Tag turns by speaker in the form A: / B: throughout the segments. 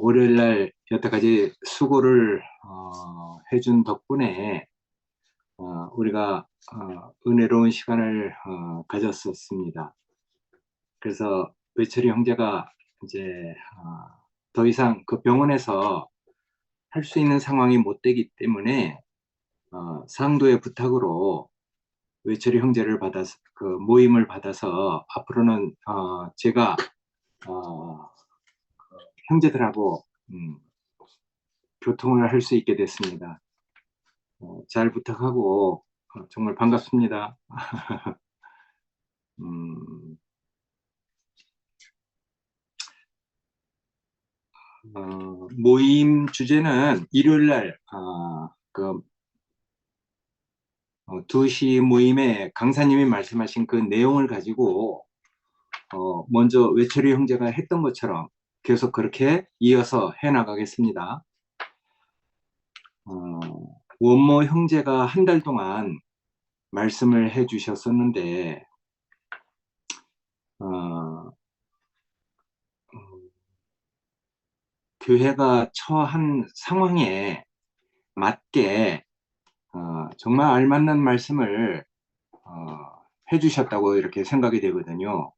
A: 월요일 날 여태까지 수고를 해준 덕분에 우리가 은혜로운 시간을 가졌었습니다. 그래서 외철이 형제가 이제 더 이상 그 병원에서 할 수 있는 상황이 못 되기 때문에 상도의 부탁으로 외철이 형제를 받아서 그 모임을 받아서 앞으로는 제가 어, 형제들하고 교통을 할 수 있게 됐습니다. 잘 부탁하고 정말 반갑습니다. 음, 모임 주제는 일요일 날 그 2시 모임에 강사님이 말씀하신 그 내용을 가지고 먼저 외철이 형제가 했던 것처럼 계속 그렇게 이어서 해나가겠습니다. 원모 형제가 한 달 동안 말씀을 해주셨었는데 어, 교회가 처한 상황에 맞게 정말 알맞는 말씀을 해주셨다고 이렇게 생각이 되거든요.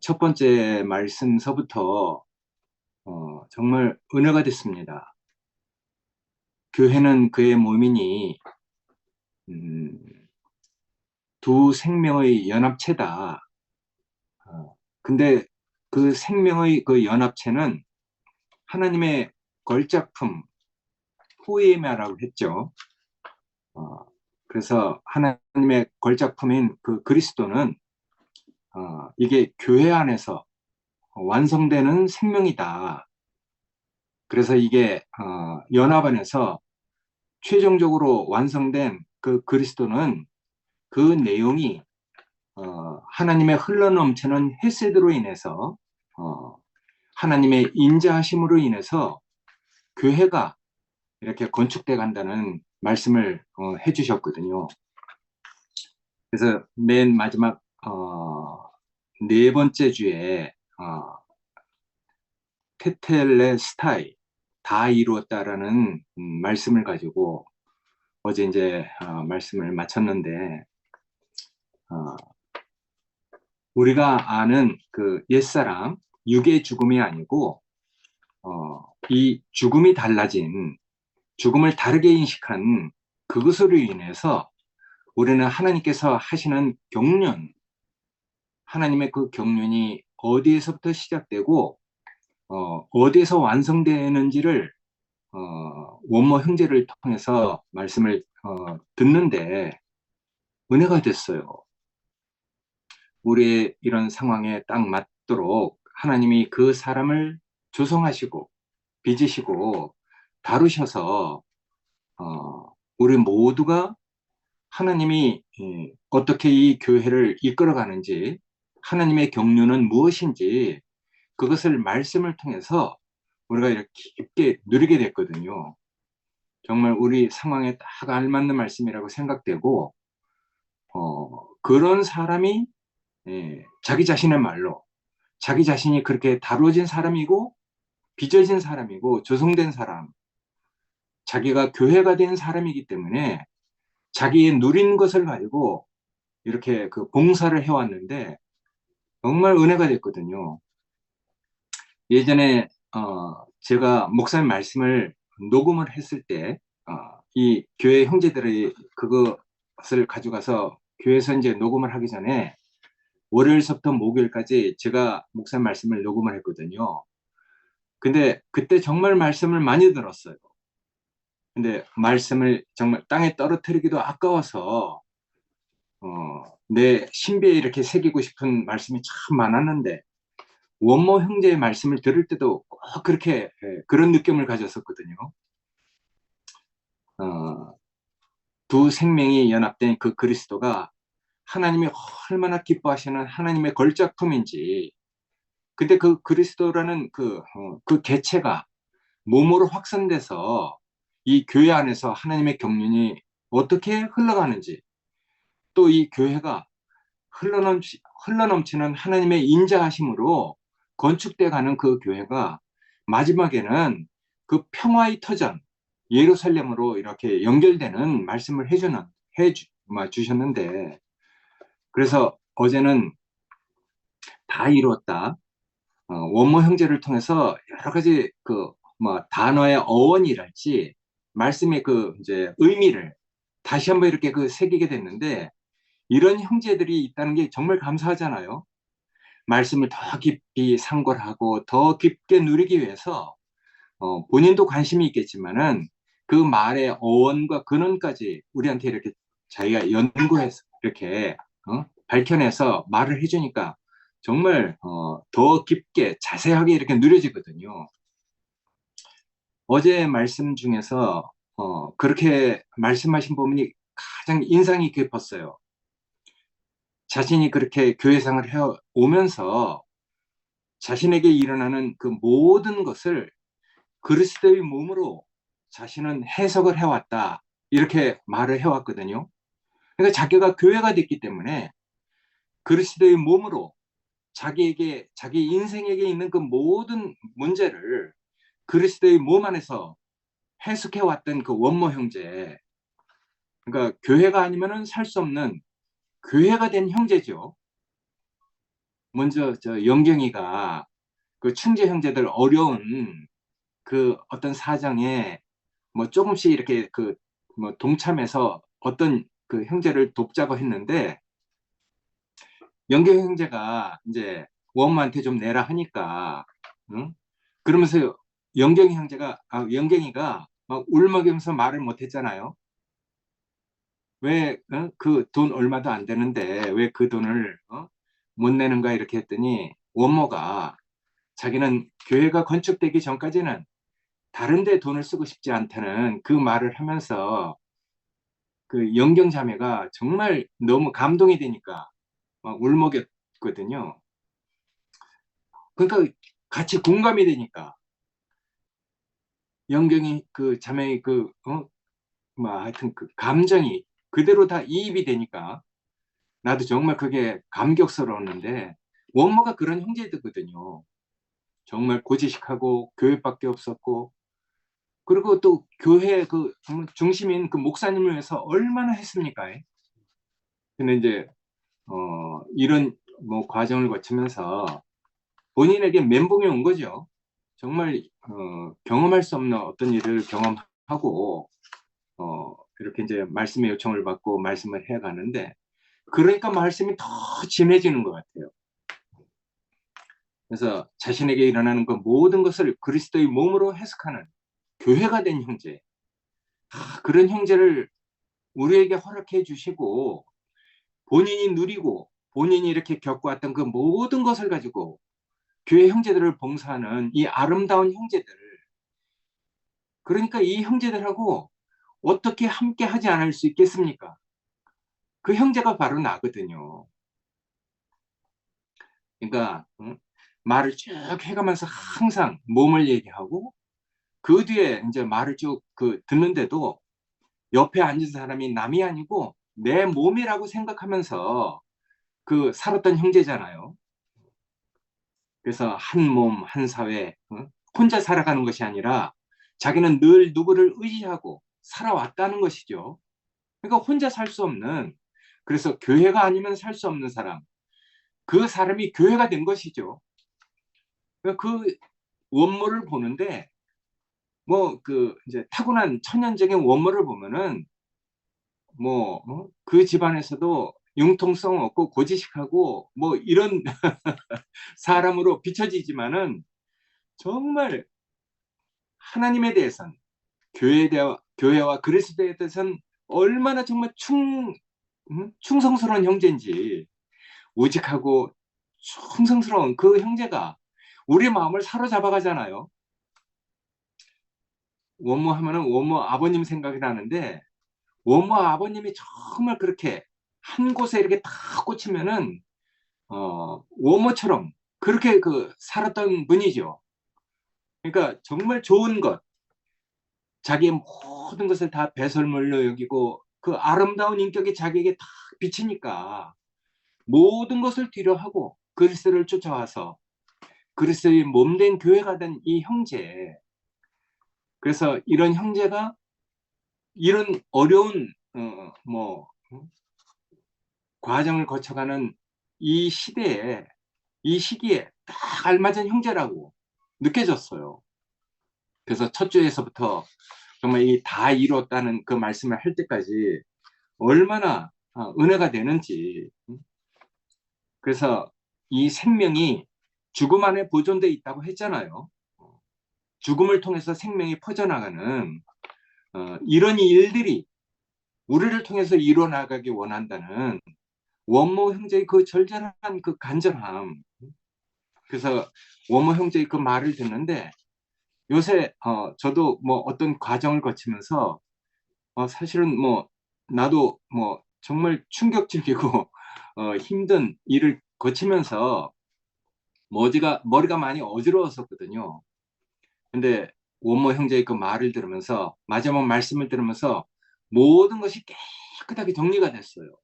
A: 첫 번째 말씀서부터 정말 은혜가 됐습니다. 교회는 그의 몸이니 음, 두 생명의 연합체다. 근데 그 생명의 그 연합체는 하나님의 걸작품 포에마라고 했죠. 그래서 하나님의 걸작품인 그 그리스도는 이게 교회 안에서 완성되는 생명이다. 그래서 이게 연합 안에서 최종적으로 완성된 그 그리스도는 그 내용이 하나님의 흘러넘치는 헤세드로 인해서 하나님의 인자하심으로 인해서 교회가 이렇게 건축돼 간다는 말씀을 해주셨거든요. 그래서 맨 마지막 네 번째 주에 테텔레스타이 다 이루었다라는 말씀을 가지고 어제 이제 말씀을 마쳤는데 우리가 아는 그 옛사람 육의 죽음이 아니고 이 죽음이 달라진 죽음을 다르게 인식한 그것으로 인해서 우리는 하나님께서 하시는 경륜 하나님의 그 경륜이 어디에서부터 시작되고 어디에서 완성되는지를 원모 형제를 통해서 말씀을 듣는데 은혜가 됐어요. 우리의 이런 상황에 딱 맞도록 하나님이 그 사람을 조성하시고 빚으시고 다루셔서 우리 모두가 하나님이 어떻게 이 교회를 이끌어가는지 하나님의 경륜은 무엇인지 그것을 말씀을 통해서 우리가 이렇게 깊게 누리게 됐거든요. 정말 우리 상황에 딱 알맞는 말씀이라고 생각되고 그런 사람이 자기 자신의 말로 자기 자신이 그렇게 다루어진 사람이고 빚어진 사람이고 조성된 사람 자기가 교회가 된 사람이기 때문에 자기의 누린 것을 가지고 이렇게 그 봉사를 해왔는데 정말 은혜가 됐거든요. 예전에 제가 목사님 말씀을 녹음을 했을 때 이 교회 형제들이 그것을 가져가서 교회에서 이제 녹음을 하기 전에 월요일서부터 목요일까지 제가 목사님 말씀을 녹음을 했거든요. 근데 그때 정말 말씀을 많이 들었어요. 근데 말씀을 정말 땅에 떨어뜨리기도 아까워서 내 신비에 이렇게 새기고 싶은 말씀이 참 많았는데 원모 형제의 말씀을 들을 때도 꼭 그렇게 그런 느낌을 가졌었거든요. 어, 두 생명이 연합된 그 그리스도가 하나님이 얼마나 기뻐하시는 하나님의 걸작품인지 근데 그 그리스도라는 그 개체가 몸으로 확산돼서 이 교회 안에서 하나님의 경륜이 어떻게 흘러가는지 또 이 교회가 흘러넘치는 하나님의 인자하심으로 건축돼 가는 그 교회가 마지막에는 그 평화의 터전 예루살렘으로 이렇게 연결되는 말씀을 주셨는데, 그래서 어제는 다 이루었다. 원모 형제를 통해서 여러 가지 그 뭐 단어의 어원이랄지 말씀의 그 이제 의미를 다시 한번 이렇게 그 새기게 됐는데, 이런 형제들이 있다는 게 정말 감사하잖아요. 말씀을 더 깊이 상고하고 더 깊게 누리기 위해서 본인도 관심이 있겠지만은 그 말의 어원과 근원까지 우리한테 이렇게 자기가 연구해서 이렇게 밝혀내서 말을 해주니까 정말 더 깊게 자세하게 이렇게 누려지거든요. 어제 말씀 중에서 그렇게 말씀하신 부분이 가장 인상이 깊었어요. 자신이 그렇게 교회 생활을 해오면서 자신에게 일어나는 그 모든 것을 그리스도의 몸으로 자신은 해석을 해왔다. 이렇게 말을 해왔거든요. 그러니까 자기가 교회가 됐기 때문에 그리스도의 몸으로 자기 인생에게 있는 그 모든 문제를 그리스도의 몸 안에서 해석해왔던 그 원모 형제. 그러니까 교회가 아니면은 살 수 없는 교회가 된 형제죠. 먼저 저 영경이가 그 충재 형제들 어려운 그 어떤 사정에 뭐 조금씩 이렇게 그 뭐 동참해서 어떤 그 형제를 돕자고 했는데, 영경 형제가 이제 원모한테 좀 내라 하니까, 응? 그러면서 영경이가 막 울먹이면서 말을 못 했잖아요. 왜 그 돈 얼마도 안 되는데 왜 그 돈을 못 내는가 이렇게 했더니, 원모가 자기는 교회가 건축되기 전까지는 다른 데 돈을 쓰고 싶지 않다는 그 말을 하면서 그 영경 자매가 정말 너무 감동이 되니까 막 울먹였거든요. 그러니까 같이 공감이 되니까 영경이 그 자매의 뭐 하여튼 그 감정이 그대로 다 이입이 되니까 나도 정말 그게 감격스러웠는데, 원모가 그런 형제들거든요. 정말 고지식하고 교회밖에 없었고, 그리고 또 교회 그 중심인 그 목사님을 위해서 얼마나 했습니까? 근데 이제 이런 뭐 과정을 거치면서 본인에게 멘붕이 온 거죠. 정말 경험할 수 없는 어떤 일을 경험하고 이렇게 이제 말씀의 요청을 받고 말씀을 해 가는데, 그러니까 말씀이 더 진해지는 것 같아요. 그래서 자신에게 일어나는 그 모든 것을 그리스도의 몸으로 해석하는 교회가 된 형제, 그런 형제를 우리에게 허락해 주시고 본인이 누리고 본인이 이렇게 겪어왔던 그 모든 것을 가지고 교회 형제들을 봉사하는 이 아름다운 형제들, 그러니까 이 형제들하고 어떻게 함께 하지 않을 수 있겠습니까? 그 형제가 바로 나거든요. 그러니까 말을 쭉 해가면서 항상 몸을 얘기하고, 그 뒤에 이제 말을 쭉 듣는데도 옆에 앉은 사람이 남이 아니고 내 몸이라고 생각하면서 살았던 형제잖아요. 그래서 한 몸, 한 사회, 혼자 살아가는 것이 아니라 자기는 늘 누구를 의지하고 살아왔다는 것이죠. 그러니까 혼자 살 수 없는, 그래서 교회가 아니면 살 수 없는 사람, 그 사람이 교회가 된 것이죠. 그러니까 그 원모를 보는데, 뭐 이제 타고난 천연적인 원모를 보면은 뭐 그 집안에서도 융통성 없고 고지식하고 뭐 이런 사람으로 비춰지지만은, 정말 하나님에 대해서는, 교회와 그리스도에 대해서는 얼마나 정말 충성스러운 형제인지, 우직하고 충성스러운 그 형제가 우리 마음을 사로잡아 가잖아요. 원모 하면은 원모 아버님 생각이 나는데, 원모 아버님이 정말 그렇게 한 곳에 이렇게 딱 꽂히면은 원모처럼 그렇게 살았던 분이죠. 그러니까 정말 좋은 것, 자기의 모든 것을 다 배설물로 여기고 그 아름다운 인격이 자기에게 다 비치니까 모든 것을 뒤로하고 그리스도를 쫓아와서 그리스도의 몸된 교회가 된 이 형제, 그래서 이런 형제가 이런 어려운 과정을 거쳐가는 이 시대에, 이 시기에 딱 알맞은 형제라고 느껴졌어요. 그래서 첫 주에서부터 정말 이 다 이뤘다는 그 말씀을 할 때까지 얼마나 은혜가 되는지. 그래서 이 생명이 죽음 안에 보존되어 있다고 했잖아요. 죽음을 통해서 생명이 퍼져나가는 이런 일들이 우리를 통해서 이루어나가기 원한다는 원모 형제의 그 절절한 그 간절함. 그래서 원모 형제의 그 말을 듣는데 요새 저도 뭐 어떤 과정을 거치면서 사실은 뭐 나도 뭐 정말 충격적이고 힘든 일을 거치면서 머리가 많이 어지러웠었거든요. 근데 원모 형제의 그 말을 들으면서 마지막 말씀을 들으면서 모든 것이 깨끗하게 정리가 됐어요.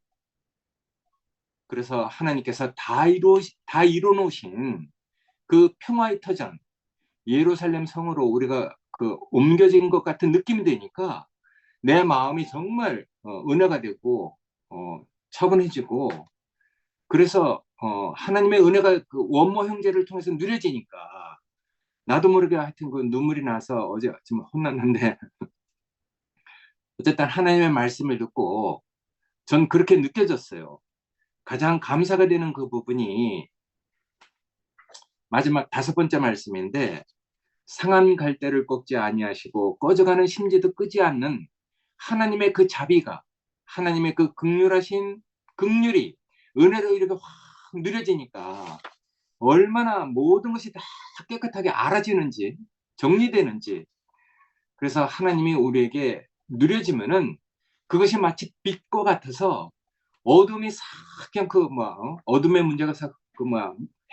A: 그래서 하나님께서 다 이루어놓으신 그 평화의 터전 예루살렘 성으로 우리가 그 옮겨진 것 같은 느낌이 되니까 내 마음이 정말 은혜가 되고 차분해지고, 그래서 하나님의 은혜가 그 원모 형제를 통해서 누려지니까 나도 모르게 하여튼 그 눈물이 나서 어제 좀 혼났는데 어쨌든 하나님의 말씀을 듣고 전 그렇게 느껴졌어요. 가장 감사가 되는 그 부분이 마지막 5번째 말씀인데, 상한 갈대를 꺾지 아니하시고 꺼져가는 심지도 끄지 않는 하나님의 그 자비가, 하나님의 그 극률하신 극률이 은혜로 이렇게 확 누려지니까 얼마나 모든 것이 다 깨끗하게 알아지는지, 정리되는지. 그래서 하나님이 우리에게 누려지면은 그것이 마치 빛과 같아서 어둠이 싹 그냥 어둠의 문제가 싹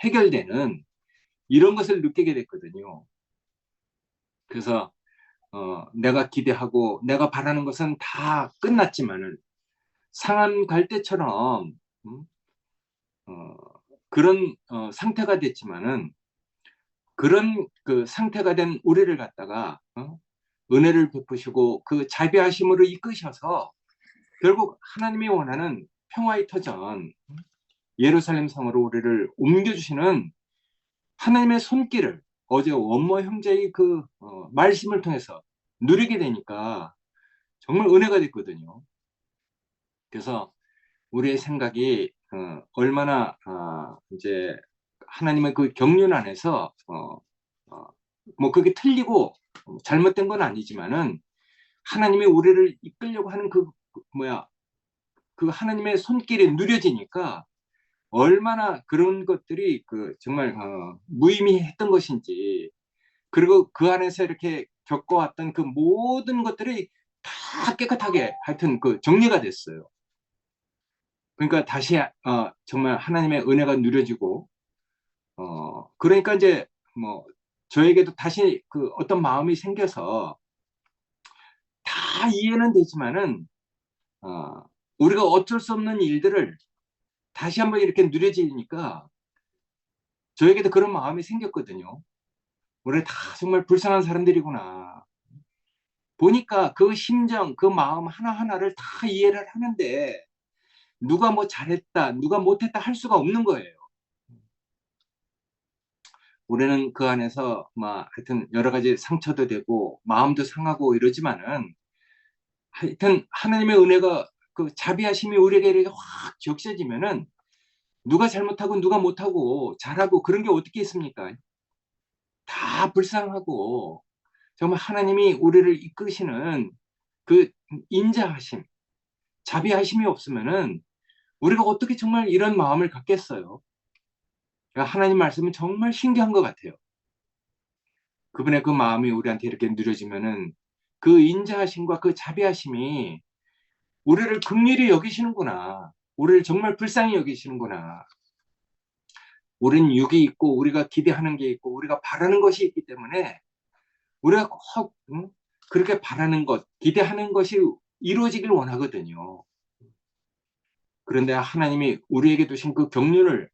A: 해결되는 이런 것을 느끼게 됐거든요. 그래서 내가 기대하고 내가 바라는 것은 다 끝났지만은 상한 갈대처럼 어, 그런 상태가 됐지만은 그런 그 상태가 된 우리를 갖다가 은혜를 베푸시고 그 자비하심으로 이끄셔서 결국 하나님이 원하는 평화의 터전 예루살렘 성으로 우리를 옮겨주시는 하나님의 손길을 어제 원모 형제의 그 말씀을 통해서 누리게 되니까 정말 은혜가 됐거든요. 그래서 우리의 생각이 얼마나 이제 하나님의 그 경륜 안에서 뭐 그게 틀리고 잘못된 건 아니지만은 하나님이 우리를 이끌려고 하는 그 하나님의 손길이 누려지니까 얼마나 그런 것들이 그 정말 무의미했던 것인지, 그리고 그 안에서 이렇게 겪어왔던 그 모든 것들이 다 깨끗하게 하여튼 그 정리가 됐어요. 그러니까 다시 정말 하나님의 은혜가 누려지고 그러니까 이제 뭐 저에게도 다시 그 어떤 마음이 생겨서 다 이해는 되지만은 우리가 어쩔 수 없는 일들을 다시 한번 이렇게 누려지니까 저에게도 그런 마음이 생겼거든요. 우리 다 정말 불쌍한 사람들이구나. 보니까 그 심정, 그 마음 하나하나를 다 이해를 하는데 누가 뭐 잘했다, 누가 못했다 할 수가 없는 거예요. 우리는 그 안에서 막 하여튼 여러 가지 상처도 되고 마음도 상하고 이러지만은 하여튼 하나님의 은혜가 그 자비하심이 우리에게 이렇게 확 적셔지면은 누가 잘못하고 누가 못하고 잘하고 그런 게 어떻게 있습니까? 다 불쌍하고 정말 하나님이 우리를 이끄시는 그 인자하심, 자비하심이 없으면은 우리가 어떻게 정말 이런 마음을 갖겠어요? 그러니까 하나님 말씀은 정말 신기한 것 같아요. 그분의 그 마음이 우리한테 이렇게 누려지면은 그 인자하심과 그 자비하심이 우리를 긍휼히 여기시는구나. 우리를 정말 불쌍히 여기시는구나. 우리는 육이 있고 우리가 기대하는 게 있고 우리가 바라는 것이 있기 때문에 우리가 꼭 그렇게 바라는 것, 기대하는 것이 이루어지길 원하거든요. 그런데 하나님이 우리에게 두신 그 경륜을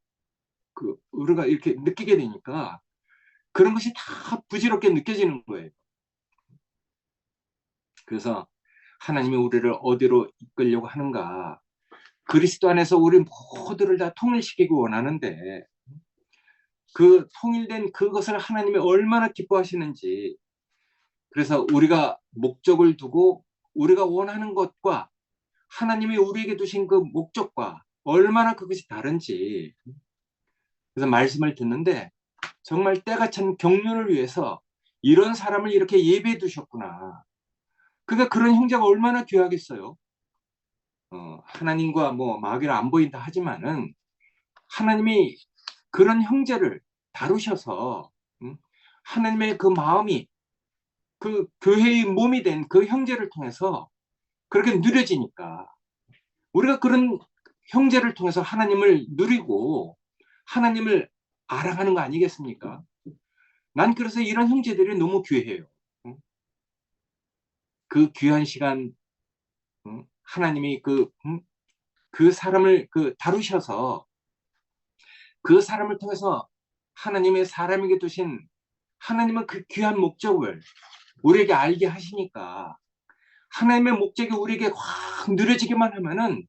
A: 우리가 이렇게 느끼게 되니까 그런 것이 다 부질없게 느껴지는 거예요. 그래서 하나님이 우리를 어디로 이끌려고 하는가? 그리스도 안에서 우리 모두를 다 통일시키기 원하는데 그 통일된 그것을 하나님이 얼마나 기뻐하시는지, 그래서 우리가 목적을 두고 우리가 원하는 것과 하나님이 우리에게 두신 그 목적과 얼마나 그것이 다른지, 그래서 말씀을 듣는데 정말 때가 찬 경륜을 위해서 이런 사람을 이렇게 예배해 두셨구나. 그러니까 그런 형제가 얼마나 귀하겠어요. 하나님과 뭐 마귀를 안 보인다 하지만은 하나님이 그런 형제를 다루셔서 하나님의 그 마음이 그 교회의 몸이 된 그 형제를 통해서 그렇게 누려지니까 우리가 그런 형제를 통해서 하나님을 누리고 하나님을 알아가는 거 아니겠습니까? 난 그래서 이런 형제들이 너무 귀해요. 그 귀한 시간 하나님이 그 사람을 다루셔서 그 사람을 통해서 하나님의 사람에게 두신 하나님은 그 귀한 목적을 우리에게 알게 하시니까 하나님의 목적이 우리에게 확 누려지기만 하면은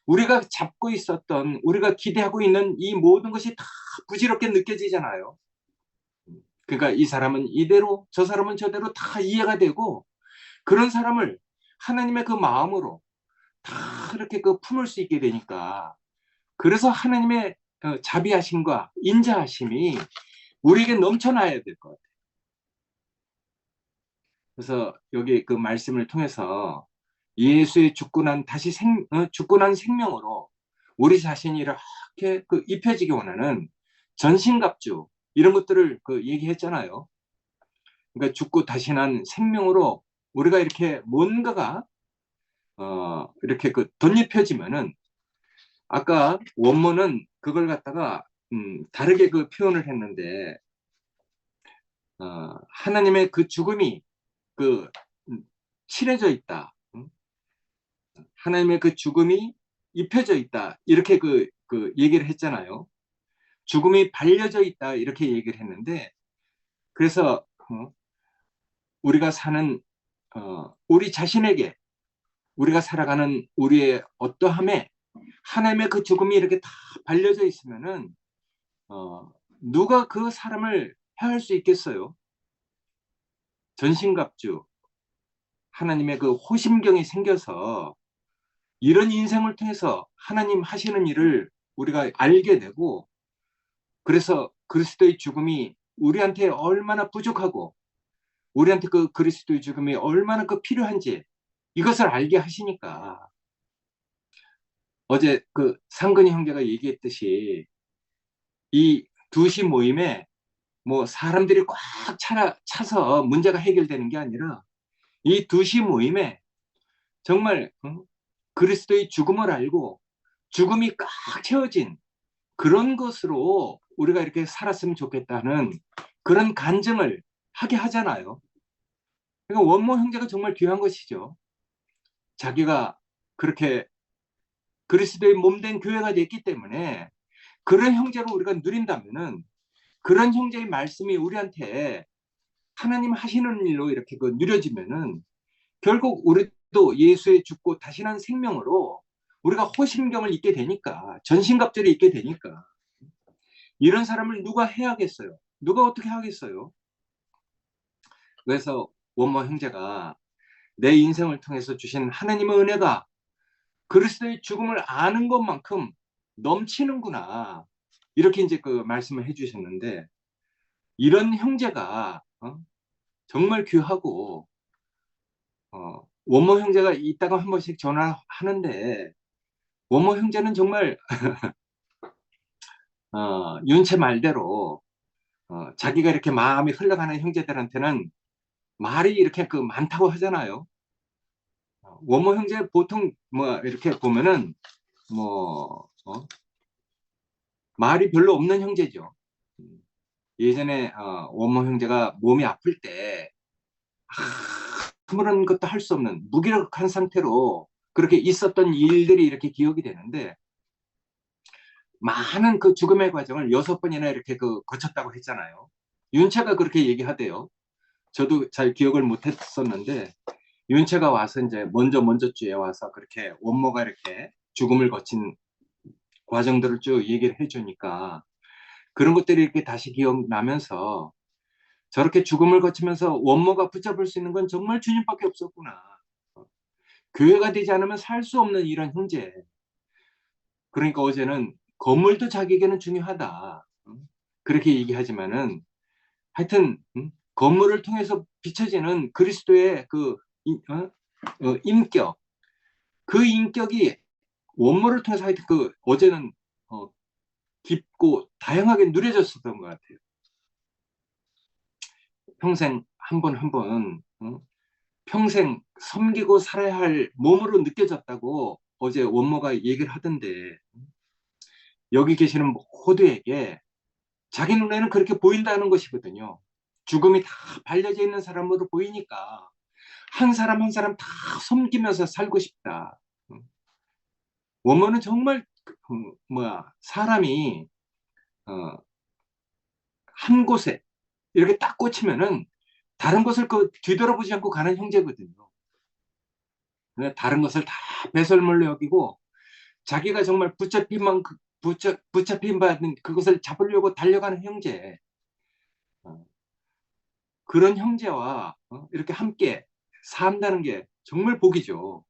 A: 우리가 잡고 있었던 우리가 기대하고 있는 이 모든 것이 다 부질없게 느껴지잖아요. 그러니까 이 사람은 이대로 저 사람은 저대로 다 이해가 되고 그런 사람을 하나님의 그 마음으로 다 이렇게 품을 수 있게 되니까 그래서 하나님의 자비하심과 인자하심이 우리에게 넘쳐나야 될 것 같아요. 그래서 여기 그 말씀을 통해서 예수의 죽고 난 죽고 난 생명으로 우리 자신이 이렇게 입혀지기 원하는 전신갑주 이런 것들을 얘기했잖아요. 그러니까 죽고 다시 난 생명으로 우리가 이렇게 뭔가가 이렇게 덧입혀지면은 아까 원문은 그걸 갖다가 다르게 표현을 했는데 하나님의 그 죽음이 그 칠해져 있다. 하나님의 그 죽음이 입혀져 있다. 이렇게 얘기를 했잖아요. 죽음이 발려져 있다. 이렇게 얘기를 했는데, 그래서, 우리가 사는, 우리 자신에게, 우리가 살아가는 우리의 어떠함에 하나님의 그 죽음이 이렇게 다 발려져 있으면은, 누가 그 사람을 해할 수 있겠어요? 전신갑주, 하나님의 그 호심경이 생겨서 이런 인생을 통해서 하나님 하시는 일을 우리가 알게 되고 그래서 그리스도의 죽음이 우리한테 얼마나 부족하고 우리한테 그 그리스도의 죽음이 얼마나 필요한지 이것을 알게 하시니까 어제 상근이 형제가 얘기했듯이 이 2시 모임에 뭐 사람들이 꽉 차서 문제가 해결되는 게 아니라 이 2시 모임에 정말 그리스도의 죽음을 알고 죽음이 꽉 채워진 그런 것으로 우리가 이렇게 살았으면 좋겠다는 그런 간증을 하게 하잖아요. 그러니까 원모 형제가 정말 귀한 것이죠. 자기가 그렇게 그리스도의 몸된 교회가 됐기 때문에 그런 형제를 우리가 누린다면은 그런 형제의 말씀이 우리한테 하나님 하시는 일로 이렇게 누려지면은 결국 우리도 예수의 죽고 다시 난 생명으로 우리가 호심경을 잊게 되니까 전신갑절을 잊게 되니까 이런 사람을 누가 해야겠어요? 누가 어떻게 하겠어요? 그래서 원모 형제가 내 인생을 통해서 주신 하나님의 은혜가 그리스도의 죽음을 아는 것만큼 넘치는구나. 이렇게 이제 말씀을 해주셨는데 이런 형제가 정말 귀하고 원모 형제가 이따가 한 번씩 전화하는데 원모 형제는 정말 윤채 말대로 자기가 이렇게 마음이 흘러가는 형제들한테는 말이 이렇게 많다고 하잖아요. 원모 형제 보통 뭐 이렇게 보면은 뭐 말이 별로 없는 형제죠. 예전에 원모 형제가 몸이 아플 때 아무런 것도 할 수 없는 무기력한 상태로 그렇게 있었던 일들이 이렇게 기억이 되는데 많은 죽음의 과정을 6번이나 이렇게 거쳤다고 했잖아요. 윤채가 그렇게 얘기하대요. 저도 잘 기억을 못했었는데 윤채가 와서 이제 먼저 주에 와서 그렇게 원모가 이렇게 죽음을 거친 과정들을 쭉 얘기를 해주니까 그런 것들이 이렇게 다시 기억나면서 저렇게 죽음을 거치면서 원모가 붙잡을 수 있는 건 정말 주님밖에 없었구나. 교회가 되지 않으면 살 수 없는 이런 형제. 그러니까 어제는 건물도 자기에게는 중요하다. 그렇게 얘기하지만은 하여튼 건물을 통해서 비춰지는 그리스도의 그 인격, 그 인격이 원모를 통해서 하여튼 그 어제는 깊고 다양하게 누려졌었던 것 같아요. 평생 한 번 한 번 평생 섬기고 살아야 할 몸으로 느껴졌다고 어제 원모가 얘기를 하던데 여기 계시는 모두에게 자기 눈에는 그렇게 보인다는 것이거든요. 죽음이 다 발려져 있는 사람으로 보이니까 한 사람 한 사람 다 섬기면서 살고 싶다. 원모는 정말 사람이 한 곳에 이렇게 딱 꽂히면은 다른 것을 그 뒤돌아보지 않고 가는 형제거든요. 다른 것을 다 배설물로 여기고 자기가 정말 붙잡힌 받은 그것을 잡으려고 달려가는 형제. 그런 형제와 이렇게 함께 산다는 게 정말 복이죠.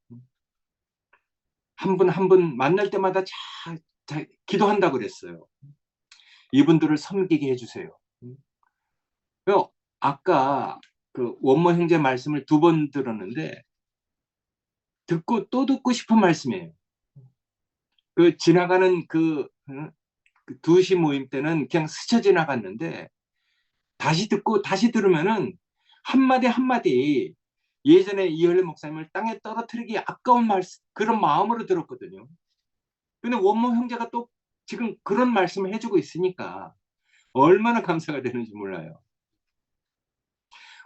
A: 한 분 한 분 만날 때마다 기도한다고 그랬어요. 이분들을 섬기게 해주세요. 아까 그 원모 형제 말씀을 2번 들었는데 듣고 또 듣고 싶은 말씀이에요. 그 지나가는 그 2시 모임 때는 그냥 스쳐 지나갔는데 다시 듣고 다시 들으면은 한마디 한마디 예전에 이혈래 목사님을 땅에 떨어뜨리기 아까운 말씀, 그런 마음으로 들었거든요. 근데 원모 형제가 또 지금 그런 말씀을 해주고 있으니까 얼마나 감사가 되는지 몰라요.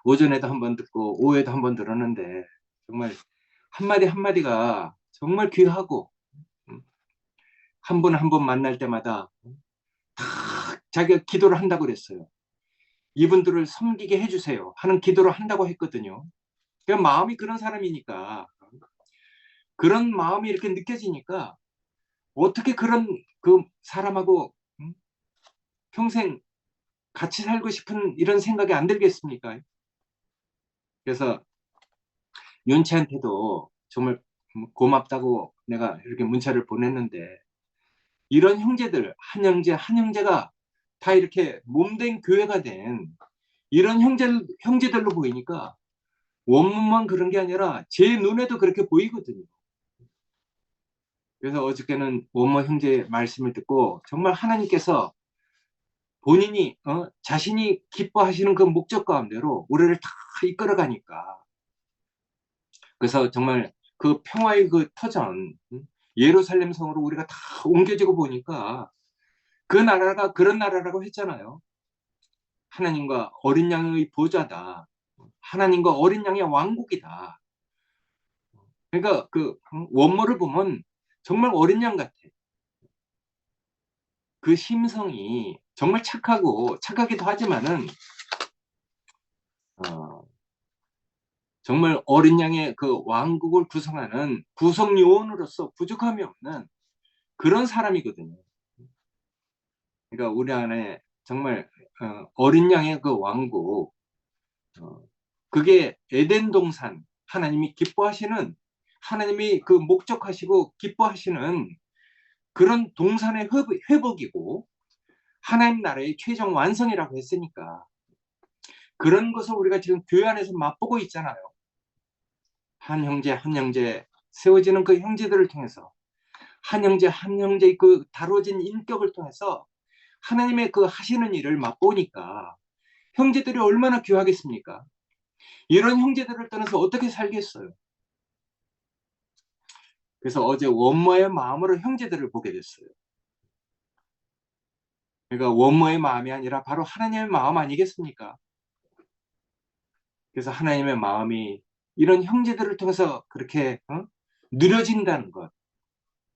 A: 오전에도 한번 듣고 오후에도 한번 들었는데 정말 한마디 한마디가 정말 귀하고 한 분 한 분 만날 때마다 다 자기가 기도를 한다고 그랬어요. 이분들을 섬기게 해주세요 하는 기도를 한다고 했거든요. 그냥 마음이 그런 사람이니까 그런 마음이 이렇게 느껴지니까 어떻게 그런 그 사람하고 평생 같이 살고 싶은 이런 생각이 안 들겠습니까? 그래서 윤채한테도 정말 고맙다고 내가 이렇게 문자를 보냈는데 이런 형제들 한 형제가 다 이렇게 몸된 교회가 된 이런 형제들로 보이니까 원문만 그런 게 아니라 제 눈에도 그렇게 보이거든요. 그래서 어저께는 원모 형제 말씀을 듣고 정말 하나님께서 본인이 자신이 기뻐하시는 그 목적 가운데로 우리를 다 이끌어가니까 그래서 정말 그 평화의 그 터전 예루살렘 성으로 우리가 다 옮겨지고 보니까 그 나라가 그런 나라라고 했잖아요. 하나님과 어린 양의 보좌다. 하나님과 어린 양의 왕국이다. 그러니까 그 원모를 보면 정말 어린 양 같아. 그 심성이 정말 착하기도 하지만은 정말 어린 양의 그 왕국을 구성하는 구성 요원으로서 부족함이 없는 그런 사람이거든요. 그러니까 우리 안에 정말 어린 양의 그 왕국, 그게 에덴 동산, 하나님이 기뻐하시는, 하나님이 그 목적하시고 기뻐하시는 그런 동산의 회복이고 하나님 나라의 최종 완성이라고 했으니까 그런 것을 우리가 지금 교회 안에서 맛보고 있잖아요. 한 형제 한 형제 세워지는 그 형제들을 통해서 한 형제 한 형제의 그 다뤄진 인격을 통해서 하나님의 그 하시는 일을 맛보니까 형제들이 얼마나 귀하겠습니까? 이런 형제들을 떠나서 어떻게 살겠어요? 그래서 어제 원모의 마음으로 형제들을 보게 됐어요. 그러니까 원모의 마음이 아니라 바로 하나님의 마음 아니겠습니까? 그래서 하나님의 마음이 이런 형제들을 통해서 그렇게 누려진다는 것.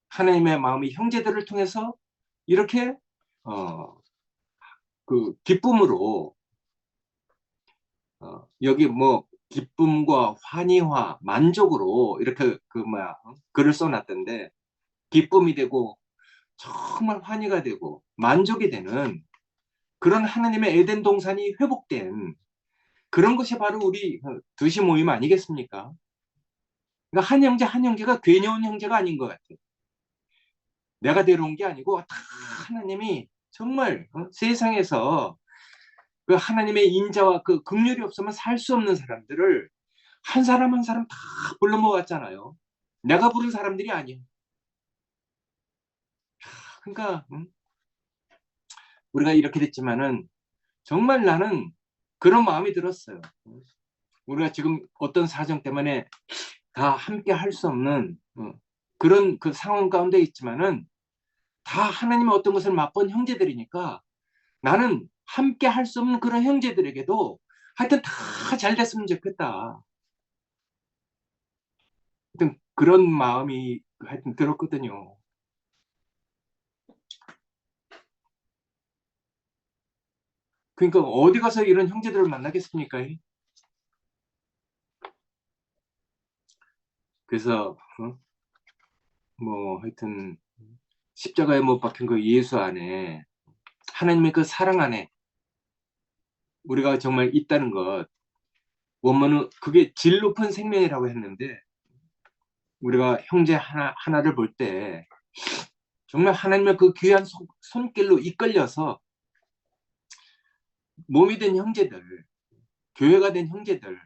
A: 하나님의 마음이 형제들을 통해서 이렇게 그 기쁨으로 여기 뭐 기쁨과 환희와 만족으로 이렇게 글을 써놨던데 기쁨이 되고 정말 환희가 되고 만족이 되는 그런 하나님의 에덴 동산이 회복된 그런 것이 바로 우리 두시 모임 아니겠습니까? 그러니까 한 형제가 괜히 온 형제가 아닌 것 같아요. 내가 데려온 게 아니고 다 하나님이 정말 세상에서 그 하나님의 인자와 그 긍휼이 없으면 살 수 없는 사람들을 한 사람 한 사람 다 불러 모았잖아요. 내가 부른 사람들이 아니에요. 그러니까 우리가 이렇게 됐지만은 정말 나는 그런 마음이 들었어요. 우리가 지금 어떤 사정 때문에 다 함께 할 수 없는 그런 그 상황 가운데 있지만은 다 하나님의 어떤 것을 맛본 형제들이니까 나는 함께 할 수 없는 그런 형제들에게도 하여튼 다 잘 됐으면 좋겠다. 하여튼 그런 마음이 하여튼 들었거든요. 그러니까 어디 가서 이런 형제들을 만나겠습니까? 그래서 뭐 하여튼 십자가에 못 박힌 그 예수 안에 하나님의 그 사랑 안에 우리가 정말 있다는 것 원문은 그게 질 높은 생명이라고 했는데 우리가 형제 하나를 볼 때 정말 하나님의 그 귀한 손길로 이끌려서 몸이 된 형제들, 교회가 된 형제들.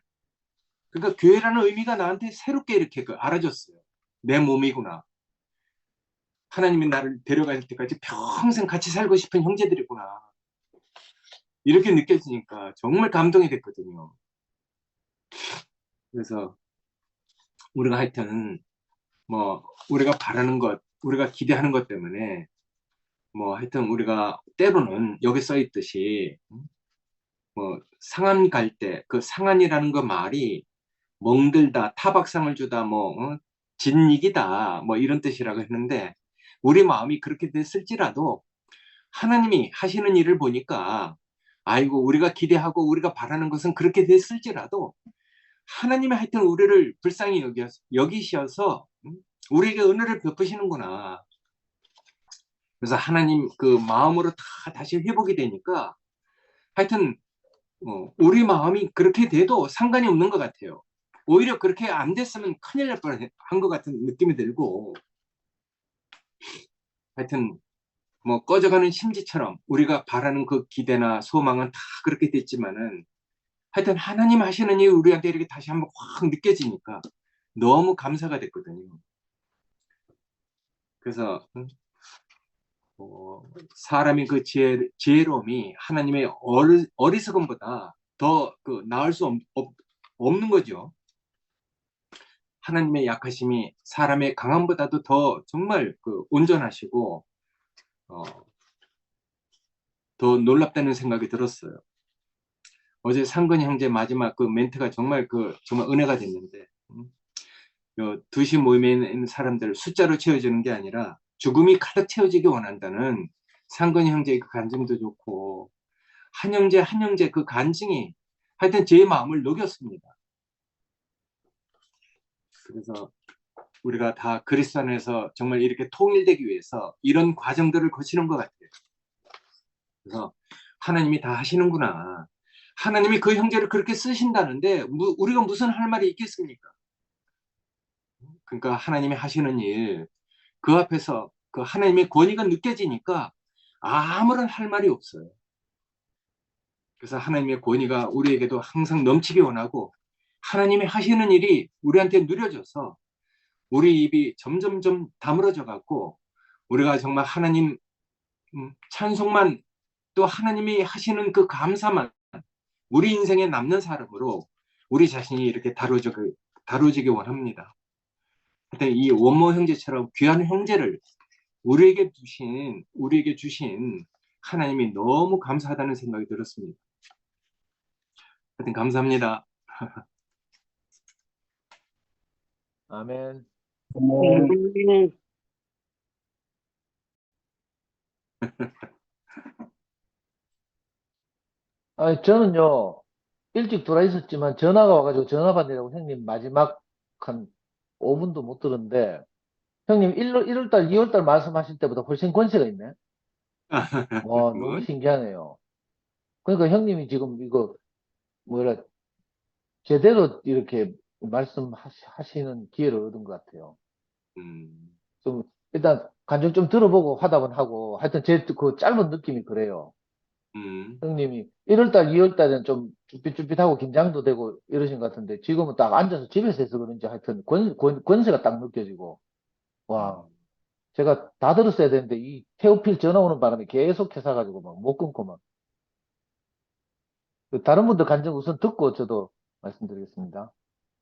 A: 그러니까 교회라는 의미가 나한테 새롭게 이렇게 알아줬어요. 내 몸이구나. 하나님이 나를 데려갈 때까지 평생 같이 살고 싶은 형제들이구나. 이렇게 느껴지니까 정말 감동이 됐거든요. 그래서 우리가 하여튼 뭐 우리가 바라는 것, 우리가 기대하는 것 때문에 뭐 하여튼 우리가 때로는 여기 써 있듯이 뭐 상한 갈 때 그 상한이라는 그 말이 멍들다, 타박상을 주다, 진이기다, 뭐 이런 뜻이라고 했는데 우리 마음이 그렇게 됐을지라도 하나님이 하시는 일을 보니까 아이고 우리가 기대하고 우리가 바라는 것은 그렇게 됐을지라도 하나님이 하여튼 우리를 불쌍히 여기셔서 우리에게 은혜를 베푸시는구나. 그래서 하나님 그 마음으로 다 다시 회복이 되니까 하여튼 우리 마음이 그렇게 돼도 상관이 없는 것 같아요. 오히려 그렇게 안 됐으면 큰일 날 뻔한 것 같은 느낌이 들고 하여튼 뭐 꺼져가는 심지처럼 우리가 바라는 그 기대나 소망은 다 그렇게 됐지만은 하여튼 하나님 하시는 일 우리한테 이렇게 다시 한번 확 느껴지니까 너무 감사가 됐거든요. 그래서 사람이 그 지혜로움이 하나님의 어리석음보다 더 나을 수 없는 거죠. 하나님의 약하심이 사람의 강함보다도 더 정말 온전하시고 어, 더 놀랍다는 생각이 들었어요. 어제 상근이 형제 마지막 그 멘트가 정말 정말 은혜가 됐는데 두시 모임에 있는 사람들 숫자로 채워주는 게 아니라 죽음이 가득 채워지기 원한다는 상근이 형제의 그 간증도 좋고 한 형제 한 형제 그 간증이 하여튼 제 마음을 녹였습니다. 그래서 우리가 다 그리스도 안에서 정말 이렇게 통일되기 위해서 이런 과정들을 거치는 것 같아요. 그래서 하나님이 다 하시는구나. 하나님이 그 형제를 그렇게 쓰신다는데 우리가 무슨 할 말이 있겠습니까? 그러니까 하나님이 하시는 일, 그 앞에서 그 하나님의 권위가 느껴지니까 아무런 할 말이 없어요. 그래서 하나님의 권위가 우리에게도 항상 넘치기 원하고 하나님이 하시는 일이 우리한테 누려져서 우리 입이 점점점 다물어져 갖고 우리가 정말 하나님 찬송만 또 하나님이 하시는 그 감사만 우리 인생에 남는 사람으로 우리 자신이 이렇게 다뤄지기 원합니다. 하여튼 이 원모 형제처럼 귀한 형제를 우리에게 주신 하나님이 너무 감사하다는 생각이 들었습니다. 하여튼 감사합니다.
B: 아멘. 저는요, 일찍 돌아 있었지만 전화가 와가지고 전화 받느라고 형님 마지막 한 5분도 못 들었는데 형님 1월달, 2월달 말씀하실 때보다 훨씬 권세가 있네. 와, 너무
A: 뭐,
B: 신기하네요. 그러니까 형님이 지금 이거 뭐라 제대로 이렇게 말씀하시는 기회를 얻은 것 같아요.
A: 음,
B: 좀 일단 간증 좀 들어보고 화답은 하고 하여튼 제 그 짧은 느낌이 그래요.
A: 음,
B: 형님이 1월달, 2월달은 좀 쭈삣쭈삣하고 긴장도 되고 이러신 것 같은데 지금은 딱 앉아서 집에서 해서 그런지 하여튼 권세가 딱 느껴지고 와
A: 음.
B: 제가 다 들었어야 되는데 이 태우필 전화 오는 바람에 계속 해사가지고 막 못 끊고 막 다른 분들 간증 우선 듣고 저도 말씀드리겠습니다.